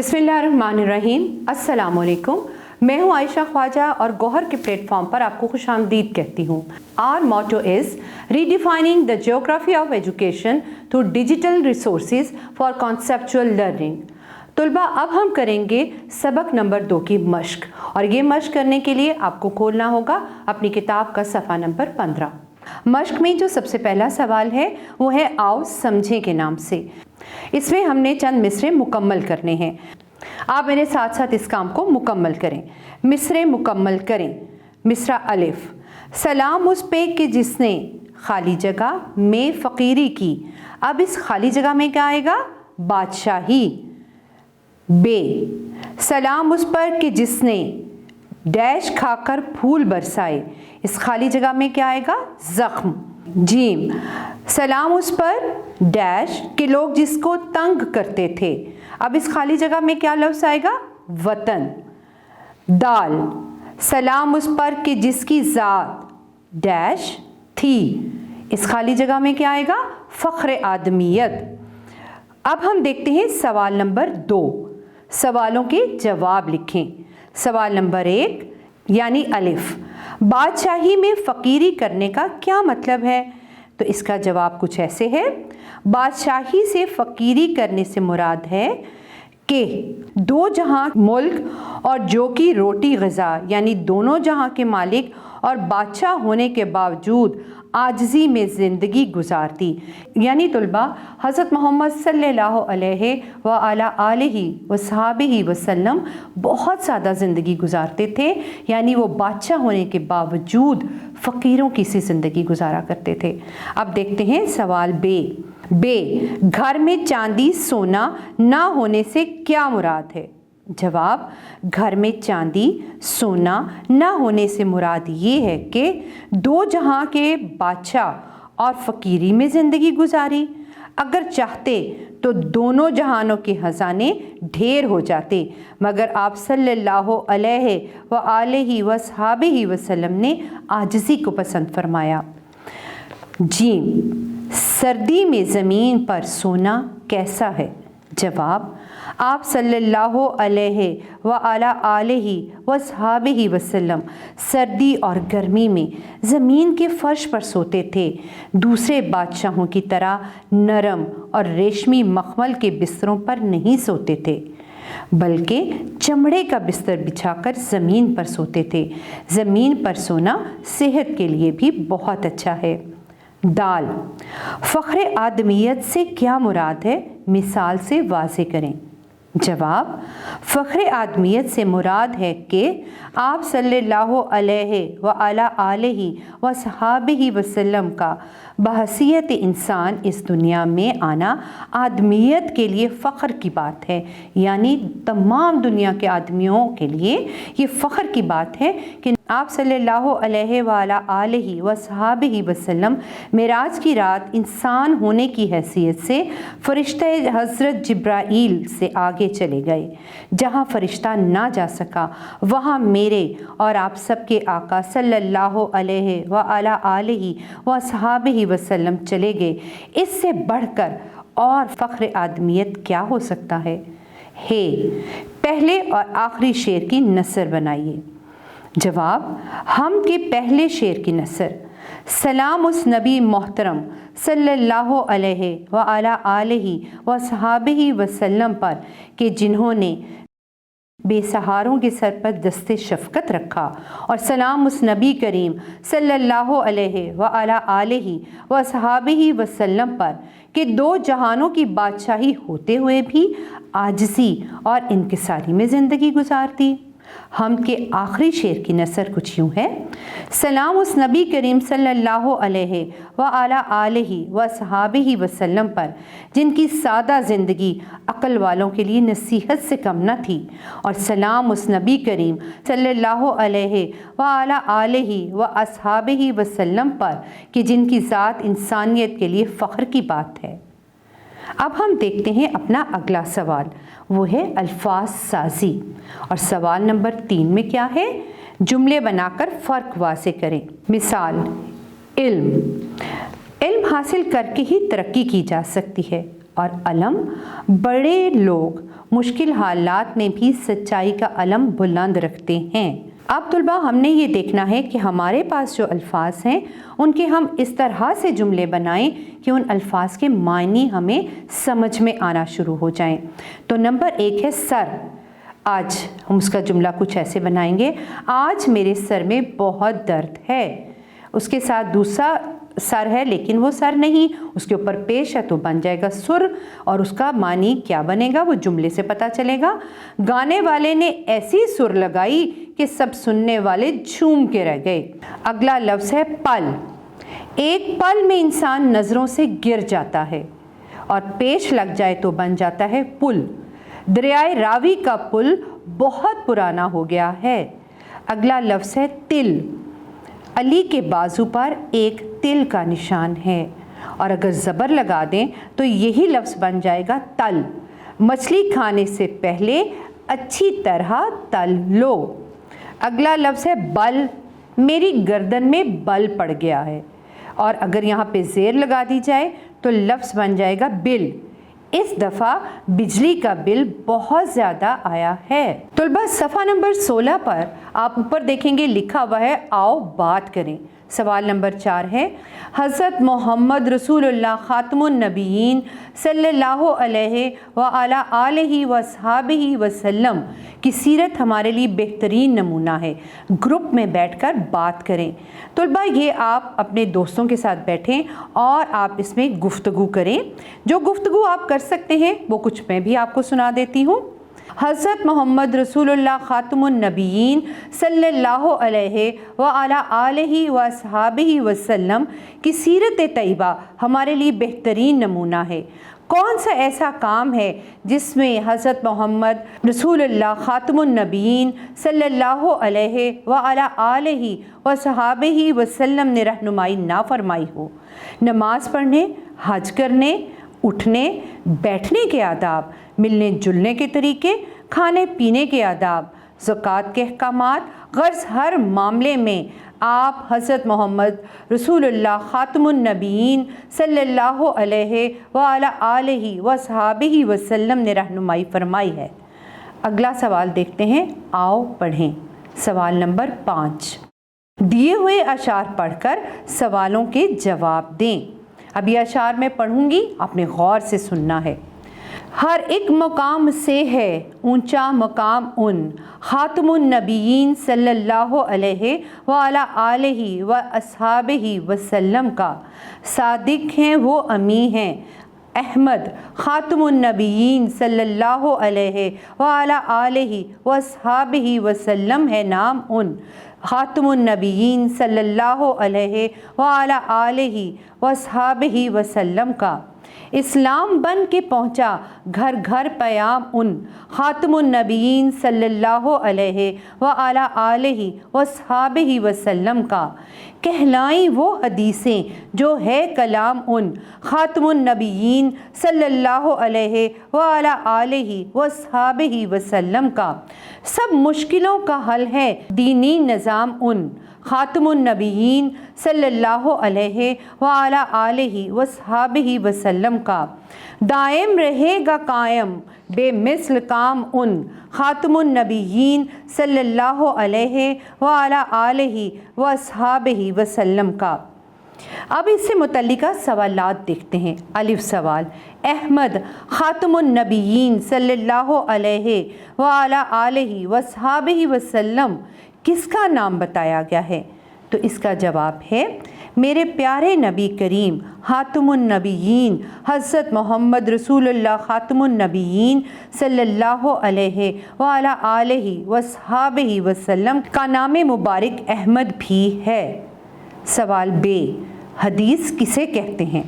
बिस्मिल्लाहिर्रहमानिर्रहीम। अस्सलाम वालेकुम। मैं हूँ आयशा ख्वाजा और गौहर के प्लेटफॉर्म पर आपको खुशामदीद कहती हूँ। Our motto is redefining the geography of education through digital resources for conceptual learning. तलबा, अब हम करेंगे सबक नंबर 2 की मश्क, और ये मश्क करने के लिए आपको खोलना होगा अपनी किताब का सफ़ा नंबर 15। मश्क में जो सबसे पहला सवाल है वो है आओ समझें के नाम से। इसमें हमने चंद मिसरे मुकम्मल करने हैं। आप मेरे साथ साथ इस काम को मुकम्मल करें। मिसरे मुकम्मल करें। मिसरा अलिफ, सलाम उस पे कि जिसने खाली जगह में फ़कीरी की। अब इस खाली जगह में क्या आएगा? बादशाही। बे, सलाम उस पर कि जिसने डैश खाकर फूल बरसाए। इस खाली जगह में क्या आएगा? ज़ख्म। जीम, सलाम उस पर डैश के लोग जिसको तंग करते थे। अब इस खाली जगह में क्या लफ्ज़ आएगा? वतन। दाल, सलाम उस पर कि जिसकी ज़ात डैश थी। इस खाली जगह में क्या आएगा? फ़ख्र आदमियत। अब हम देखते हैं सवाल नंबर 2। सवालों के जवाब लिखें। सवाल नंबर 1 यानी अलिफ, बादशाही में फ़कीरी करने का क्या मतलब है? तो इसका जवाब कुछ ऐसे है। बादशाही से फ़कीरी करने से मुराद है कि दो जहां मुल्क और जो की रोटी ग़िज़ा, यानी दोनों जहां के मालिक और बादशाह होने के बावजूद आजिज़ी में ज़िंदगी गुजारती। यानी तलबा, हज़रत मोहम्मद सल्लल्लाहु अलैहि व अला आलिहि व सहाबिहि वसल्लम बहुत सादा ज़िंदगी गुजारते थे, यानी वो बादशाह होने के बावजूद फ़कीरों की सी ज़िंदगी गुजारा करते थे। अब देखते हैं सवाल बे, घर में चांदी सोना ना होने से क्या मुराद है? जवाब, घर में चांदी सोना न होने से मुराद ये है कि दो जहां के बादशाह और फ़कीरी में ज़िंदगी गुजारी। अगर चाहते तो दोनों जहानों के ख़जाने ढेर हो जाते, मगर आप सल्लल्लाहु अलैहि व आलिहि व सहाबिहि वसल्लम ने आजिज़ी को पसंद फरमाया। जीम, सर्दी में ज़मीन पर सोना कैसा है? जवाब, आप सल्लल्लाहु अलैहि व अला आलिहि व सहाबिहि वसल्लम सर्दी और गर्मी में ज़मीन के फ़र्श पर सोते थे। दूसरे बादशाहों की तरह नरम और रेशमी मखमल के बिस्तरों पर नहीं सोते थे, बल्कि चमड़े का बिस्तर बिछाकर ज़मीन पर सोते थे। ज़मीन पर सोना सेहत के लिए भी बहुत अच्छा है। दाल, फ़ख्र आदमियत से क्या मुराद है? मिसाल से वाज़े करें। जवाब, फ़ख्र आदमियत से मुराद है कि आप सल्लल्लाहु अलैहि व अला आलिहि व सहाबिहि वसल्लम का बहसीयत इंसान इस दुनिया में आना आदमियत के लिए फ़ख्र की बात है। यानी तमाम दुनिया के आदमियों के लिए ये फ़ख्र की बात है कि आप सल्लल्लाहु अलैहि व अला आलिहि व सहाबिहि वसल्लम मेराज की रात इंसान होने की हैसियत से फ़रिश्ता हज़रत जिब्राईल से आगे चले गए। जहाँ फ़रिश्ता ना जा सका वहाँ मेरे और आप सबके आका सल्लल्लाहु अलैहि व अला आलिहि व सहाबिहि वसल्लम चले गए। इससे बढ़कर और फ़ख्र आदमियत क्या हो सकता है? पहले और आखिरी शेर की नसर बनाइए। जवाब, हम के पहले शेर की नसर, सलाम उस नबी मोहतरम सल्लल्लाहु अलैहि व अला आलिहि व सहाबिहि वसल्लम पर कि जिन्होंने बेसहारों के सर पर दस्ते शफ़क़त रखा, और सलाम उस नबी करीम सल्लल्लाहु अलैहि व अला आलिहि व सहाबिहि वसल्लम पर कि दो जहानों की बादशाही होते हुए भी आजिज़ी और इंकिसारी में ज़िंदगी गुजारती। हम के आखिरी शेर की नसर कुछ यूँ है। सलाम उस नबी करीम सल्लल्लाहु अलैहि व अला आलिहि व सहाबिहि वसल्लम पर जिनकी सादा ज़िंदगी अक्ल वालों के लिए नसीहत से कम न थी, और सलाम उस नबी करीम सल्लल्लाहु अलैहि व अला आलिहि व असहाबिहि वसल्लम पर कि जिनकी ज़ात इंसानियत के लिए फ़ख्र की बात है। अब हम देखते हैं अपना अगला सवाल, वो है अल्फाज साजी। और सवाल नंबर 3 में क्या है? जुमले बनाकर फ़र्क वाज़े करें। मिसाल, इल्म हासिल करके ही तरक्की की जा सकती है। और अलम, बड़े लोग मुश्किल हालात में भी सच्चाई का अलम बुलंद रखते हैं। अब तुलबा हमने ये देखना है कि हमारे पास जो अल्फाज हैं उनके हम इस तरह से जुमले बनाएं कि उन अल्फाज के मायने हमें समझ में आना शुरू हो जाएं। तो नंबर 1 है सर। आज हम उसका जुमला कुछ ऐसे बनाएंगे, आज मेरे सर में बहुत दर्द है। उसके साथ दूसरा सर है लेकिन वो सर नहीं, उसके ऊपर पेश है तो बन जाएगा सुर, और उसका मानी क्या बनेगा वो जुमले से पता चलेगा। गाने वाले ने ऐसी सुर लगाई कि सब सुनने वाले झूम के रह गए। अगला लफ्ज़ है पल। एक पल में इंसान नज़रों से गिर जाता है और पेश लग जाए तो बन जाता है पुल। दरियाए रावी का पुल बहुत पुराना हो गया है। अगला लफ्ज़ है तिल। अली के बाजू पर एक तिल का निशान है, और अगर ज़बर लगा दें तो यही लफ्ज़ बन जाएगा तल। मछली खाने से पहले अच्छी तरह तल लो। अगला लफ्ज़ है बल। मेरी गर्दन में बल पड़ गया है, और अगर यहाँ पे ज़ेर लगा दी जाए तो लफ्ज़ बन जाएगा बिल। इस दफ़ा बिजली का बिल बहुत ज़्यादा आया है। तुलबा सफ़ा नंबर 16 पर आप ऊपर देखेंगे लिखा हुआ है आओ बात करें। सवाल नंबर 4 है हज़रत मोहम्मद रसूलुल्लाह ख़ातमुन नबीयीन सल्लल्लाहु अलैहि व अला आलिहि व अस्हाबिहि वसल्लम की सीरत हमारे लिए बेहतरीन नमूना है। ग्रुप में बैठकर बात करें। तुलबा ये आप अपने दोस्तों के साथ बैठें और आप इसमें गुफ्तगू करें। जो गुफ्तगू आप कर सकते हैं वो कुछ मैं भी आपको सुना देती हूँ। हज़रत मोहम्मद रसूलुल्लाह ख़ातमुन नबीयीन सल्लल्लाहु अलैहि व अला आलिहि व अस्हाबिहि वसल्लम की सीरत तैयबा हमारे लिए बेहतरीन नमूना है। कौन सा ऐसा काम है जिसमें हज़रत मोहम्मद रसूलुल्लाह ख़ातमुन नबीयीन सल्लल्लाहु अलैहि व अला आलिहि व अस्हाबिहि वसल्लम ने रहनुमाई ना फरमाई हो? नमाज पढ़ने, हज करने, उठने बैठने के आदाब, मिलने जुलने के तरीके, खाने पीने के आदाब, ज़कात के अहकामात, गर्ज़ हर मामले में आप हज़रत मोहम्मद रसूलुल्लाह ख़ातमुन नबीयीन सल्लल्लाहु अलैहि व अला आलिहि व अस्हाबिहि वसल्लम ने रहनुमाई फरमाई है। अगला सवाल देखते हैं, आओ पढ़ें। सवाल नंबर 5। दिए हुए अशार पढ़कर सवालों के जवाब दें। अब ये अशार मैं पढ़ूंगी, आपने गौर से सुनना है। हर एक मकाम से है ऊंचा मकाम उन ख़ातमुन नबीयीन सल्लल्लाहु अलैहि व अला आलिहि व अस्हाबिहि वसल्लम का। सादिक हैं वो अमी हैं अहमद ख़ातमुन नबीयीन सल्लल्लाहु अलैहि व अला आलिहि व अस्हाबिहि वसल्लम है नाम उन ख़ातमुन नबीयीन सल्लल्लाहु अलैहि व अला आलिहि व अस्हाबिहि वसल्लम का। इस्लाम बन के पहुँचा घर घर पयाम उन ख़ातमुन नबीयीन सल्लल्लाहु अलैहि व अला आलिहि व अस्हाबिहि वसल्लम का। कहलाई वो हदीसें जो है कलाम उन ख़ातमुन नबीयीन सल्लल्लाहु अलैहि व अला आलिहि व अस्हाबिहि वसल्लम का। सब मुश्किलों का हल है दीनी निज़ाम उन ख़ातमुन नबीयीन सल्लल्लाहु अलैहि व अला आलिहि व अस्हाबिहि वसल्लम का। दायम रहेगा कायम बेमिसल काम उन ख़ातमुन नबीयीन सल्लल्लाहु अलैहि व अला आलिहि व अस्हाबिहि वसल्लम का। अब इससे मुतल्लिका सवालात देखते हैं। अलिफ सवाल, अहमद ख़ातमुन नबीयीन सल्लल्लाहु अलैहि व अला आलिहि व अस्हाबिहि वसल्लम किसका नाम बताया गया है? तो इसका जवाब है मेरे प्यारे नबी करीम ख़ातमुन नबीयीन हज़रत मोहम्मद रसूलुल्लाह ख़ातमुन नबीयीन सल्लल्लाहु अलैहि व अला आलिहि व अस्हाबिहि वसल्लम का नाम मुबारक अहमद भी है। सवाल बे, हदीस किसे कहते हैं?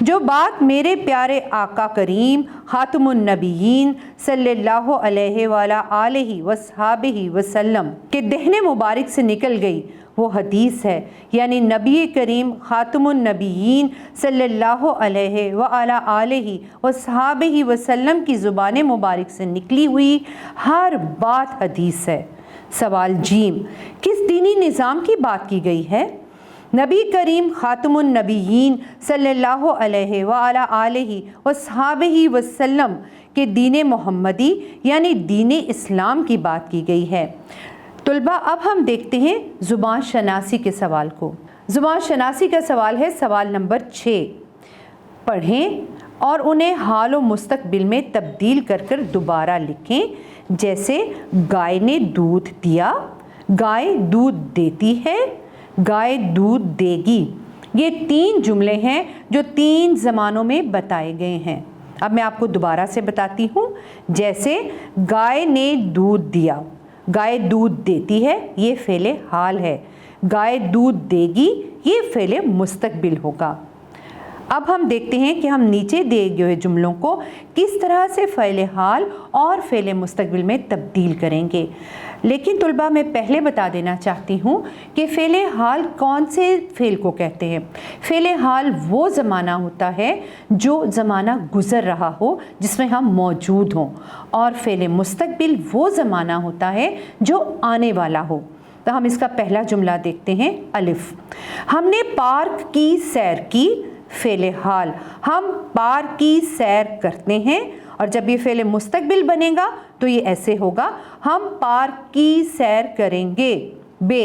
जो बात मेरे प्यारे आका करीम ख़ातमुन नबीयीन सल्लल्लाहु अलैहि व अला आलिहि व अस्हाबिहि वसल्लम के दहने मुबारक से निकल गई वो हदीस है, यानी नबी करीम ख़ातमुन नबीयीन सल्लल्लाहु अलैहि व अला आलिहि व अस्हाबिहि वसल्लम की ज़ुबान मुबारक से निकली हुई हर बात हदीस है। सवाल जीम, किस दीनी निज़ाम की बात की गई है? नबी करीम ख़ातमुन नबीयीन सल्लल्लाहु अलैहि व अला आलिहि व सहाबिहि वसल्लम के दीन मोहम्मदी यानी दीन इस्लाम की बात की गई है। तुलबा, अब हम देखते हैं ज़ुबान शनासी के सवाल को। ज़ुबान शनासी का सवाल है सवाल नंबर 6। पढ़ें और उन्हें हाल व मुस्तकबिल में तब्दील कर कर दोबारा लिखें। जैसे गाय ने दूध दिया, गाय दूध देती है, गाय दूध देगी। ये 3 जुमले हैं जो 3 ज़मानों में बताए गए हैं। अब मैं आपको दोबारा से बताती हूँ। जैसे गाय ने दूध दिया, गाय दूध देती है, ये फ़ेले हाल है। गाय दूध देगी, ये फ़ेले मुस्तकबिल होगा। अब हम देखते हैं कि हम नीचे दिए गए जुमलों को किस तरह से फ़ेले हाल और फ़ेले मुस्तकबिल में तब्दील करेंगे। लेकिन तुलबा, मैं पहले बता देना चाहती हूँ कि फ़ेले हाल कौन से फ़ेल को कहते हैं। फ़ेले हाल वो ज़माना होता है जो ज़माना गुज़र रहा हो, जिसमें हम मौजूद हों, और फ़ेले मुस्तकबिल वो ज़माना होता है जो आने वाला हो। तो हम इसका पहला जुमला देखते हैं। अलिफ, हमने पार्क की सैर की। फ़ेले हाल, हम पार्क की सैर करते हैं। और जब ये फ़ेले मुस्तकबिल बनेगा तो ये ऐसे होगा, हम पार्क की सैर करेंगे। बे,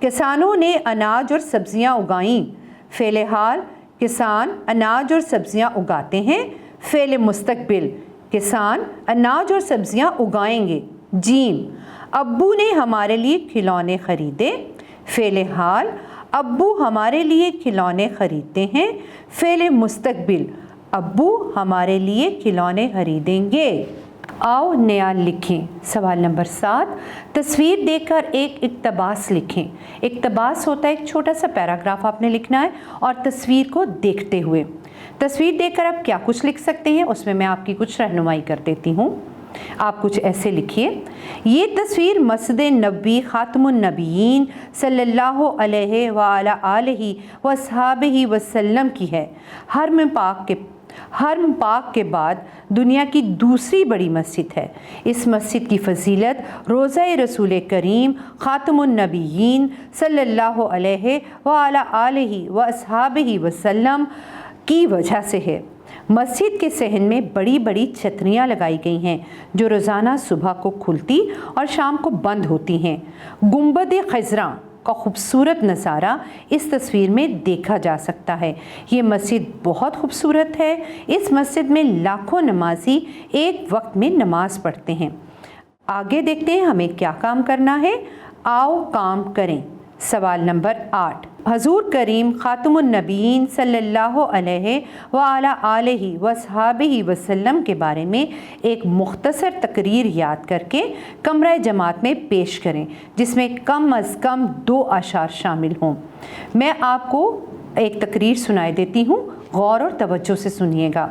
किसानों ने अनाज और सब्जियां उगाईं। फ़ेले हाल, किसान अनाज और सब्जियां उगाते हैं। फ़ेले मुस्तकबिल, किसान अनाज और सब्जियां उगाएंगे। जीम, अब्बू ने हमारे लिए खिलौने ख़रीदे। फ़ेले हाल, अब्बू हमारे लिए खिलौने ख़रीदते हैं। फ़ेले मुस्तकबिल, अब्बू हमारे लिए खिलौने खरीदेंगे। आओ नया लिखें। सवाल नंबर 7, तस्वीर देखकर एक इक़्तिबास लिखें। इक़्तिबास होता है एक छोटा सा पैराग्राफ आपने लिखना है और तस्वीर को देखते हुए। तस्वीर देखकर आप क्या कुछ लिख सकते हैं, उसमें मैं आपकी कुछ रहनुमाई कर देती हूँ। आप कुछ ऐसे लिखिए, ये तस्वीर मस्जिद नबी ख़ातमुन नबीयीन सल्लल्लाहु अलैहि व अला आलिहि व सहाबिहि वसल्लम की है। हरम पाक के बाद दुनिया की दूसरी बड़ी मस्जिद है। इस मस्जिद की फजीलत रोज़ा रसूल करीम ख़ातमुन नबीयीन सल्लल्लाहु अलैहि व अला आलिहि व असहाबिहि वसल्लम की वजह से है। मस्जिद के सहन में बड़ी बड़ी छतरियाँ लगाई गई हैं जो रोज़ाना सुबह को खुलती और शाम को बंद होती हैं। गुंबद खज़रा का खूबसूरत नज़ारा इस तस्वीर में देखा जा सकता है। ये मस्जिद बहुत खूबसूरत है। इस मस्जिद में लाखों नमाजी एक वक्त में नमाज पढ़ते हैं। आगे देखते हैं हमें क्या काम करना है। आओ काम करें। सवाल नंबर 8, हजूर करीम ख़ातमुन नबीयीन सल्लल्लाहु अलैहि व अला आलिहि व सहाबिहि वसल्लम के बारे में एक मुख्तसर तकरीर याद करके कमरा जमात में पेश करें, जिसमें कम अज़ कम 2 अशार शामिल हों। मैं आपको एक तकरीर सुनाई देती हूँ, गौर और तवज्जो से सुनिएगा।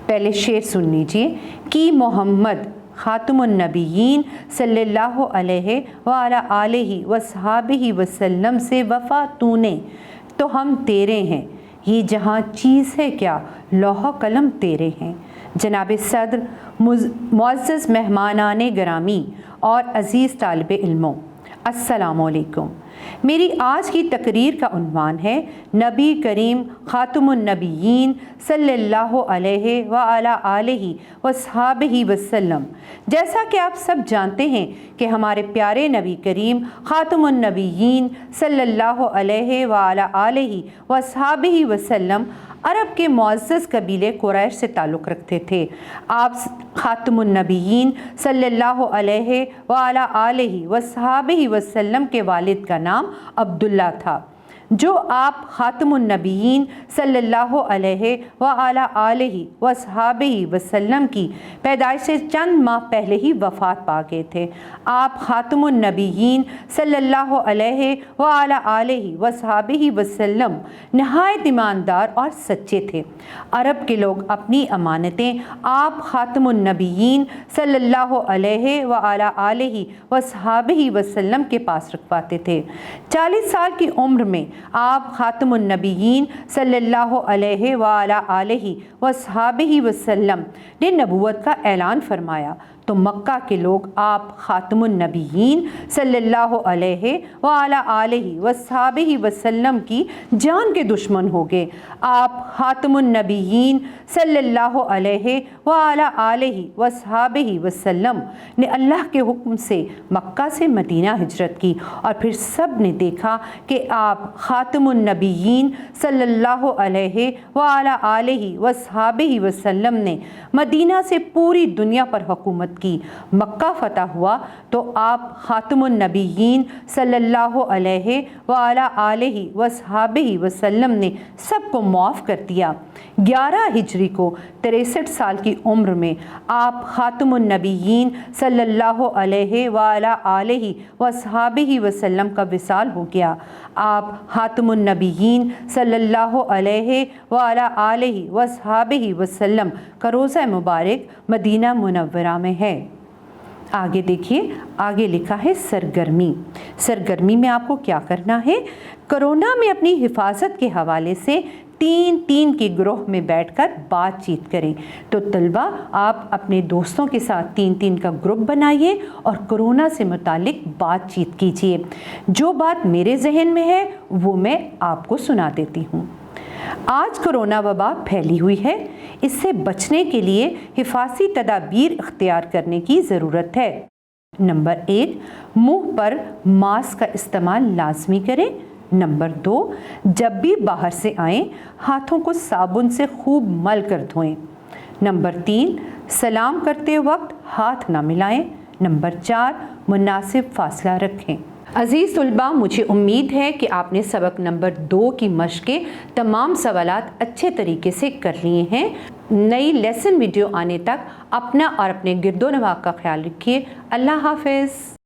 पहले शेर सुन लीजिए कि मोहम्मद ख़ातमुन नबीयीन सल्लल्लाहु अलैहि व अला आलिहि व सहाबिहि वसल्लम से वफ़ा तूने तो हम तेरे हैं, ये जहाँ चीज़ है क्या लौह कलम तेरे हैं। जनाब सदर, मुअज़्ज़ज़ मेहमानाने गिरामी और अज़ीज़ तालिब इल्मों, अस्सलामु अलैकुम। मेरी आज की तकरीर का उन्वान है नबी करीम ख़ातमुन नबीयीन सल्लल्लाहु अलैहि व अला आलिहि व सहाबिहि वसल्लम। जैसा कि आप सब जानते हैं कि हमारे प्यारे नबी करीम ख़ातमुन नबीयीन सल्लल्लाहु अलैहि व अला आलिहि व सहाबिहि वसल्लम अरब के मुअज़्ज़ज़ कबीले कुरैश से ताल्लुक़ रखते थे। आप ख़ातमुन नबीयीन सल्लल्लाहु अलैहि व अला आलिहि व सहाबिहि वसल्लम के वालिद का नाम अब्दुल्ला था, जो आप ख़ातमुन नबीयीन सल्लल्लाहु अलैहि व अला आलिहि व सहाबिहि वसल्लम की पैदाइश से चंद माह पहले ही वफ़ात पा गए थे। आप ख़ातमुन नबीयीन सल्लल्लाहु अलैहि व अला आलिहि व सहाबिहि वसल्लम नहायत ईमानदार और सच्चे थे। अरब के लोग अपनी अमानतें आप ख़ातमुन नबीयीन सल्लल्लाहु अलैहि व अला आलिहि व सहाबिहि वसल्लम के पास रखवाते थे। 40 साल की उम्र में आप ख़ातमुन नबीयीन सल्लल्लाहु अलैहि व अला आलिहि व सहाबिहि वसल्लम ने नबूवत का ऐलान फरमाया, तो मक्का के लोग आप खातमुन नबीयीन सल्लल्लाहु अलैहि व अला आलिहि वस्सहाबिहि वसल्लम की जान के दुश्मन हो गए। आप खातमुन नबीयीन सल्लल्लाहु अलैहि व अला आलिहि वस्सहाबिहि वसल्लम ने अल्लाह के हुक्म से मक्का से मदीना हिजरत की और फिर सब ने देखा कि आप खातमुन नबीयीन सल्लल्लाहु अलैहि व अला आलिहि वस्सहाबिहि वसल्लम ने मदीना से पूरी दुनिया पर हुकूमत की। मक्का फतह हुआ तो आप खातमुन नबीयीन सल्लल्लाहु अलैहि व अला आलिहि वस्सहाबिहि वसल्लम ने सबको माफ़ कर दिया। 11 हिजरी को 63 साल की उम्र में आप खातमुन नबीयीन सल्लल्लाहु अलैहि व अला आलिहि वस्सहाबिहि वसल्लम का विसाल हो गया। आप खातमुन नबीयीन सल्लल्लाहु अलैहि व अला आलिहि वस्सहाबिहि वसल्लम का रोज़ा मुबारक मदीना मुनव्वरा में है। आगे देखिए, आगे लिखा है सरगर्मी। सरगर्मी में आपको क्या करना है? कोरोना में अपनी हिफाजत के हवाले से 3-3 के ग्रुप में बैठकर बातचीत करें। तो तलबा, आप अपने दोस्तों के साथ 3-3 का ग्रुप बनाइए और कोरोना से मुतालिक बातचीत कीजिए। जो बात मेरे जहन में है वो मैं आपको सुना देती हूँ। आज कोरोना वबा फैली हुई है। इससे बचने के लिए हिफाजी तदाबीर इख्तियार करने की ज़रूरत है। नंबर 1, मुंह पर मास्क का इस्तेमाल लाजमी करें। नंबर 2, जब भी बाहर से आएं हाथों को साबुन से खूब मल कर धोएं। नंबर 3, सलाम करते वक्त हाथ ना मिलाएं। नंबर 4, मुनासिब फासला रखें। अज़ीज़ तलबा, मुझे उम्मीद है कि आपने सबक नंबर 2 की मश्क़ें तमाम सवालात अच्छे तरीके से कर लिए हैं। नई लेसन वीडियो आने तक अपना और अपने गिरदो नवाह का ख्याल रखिए। अल्लाह हाफ़िज़।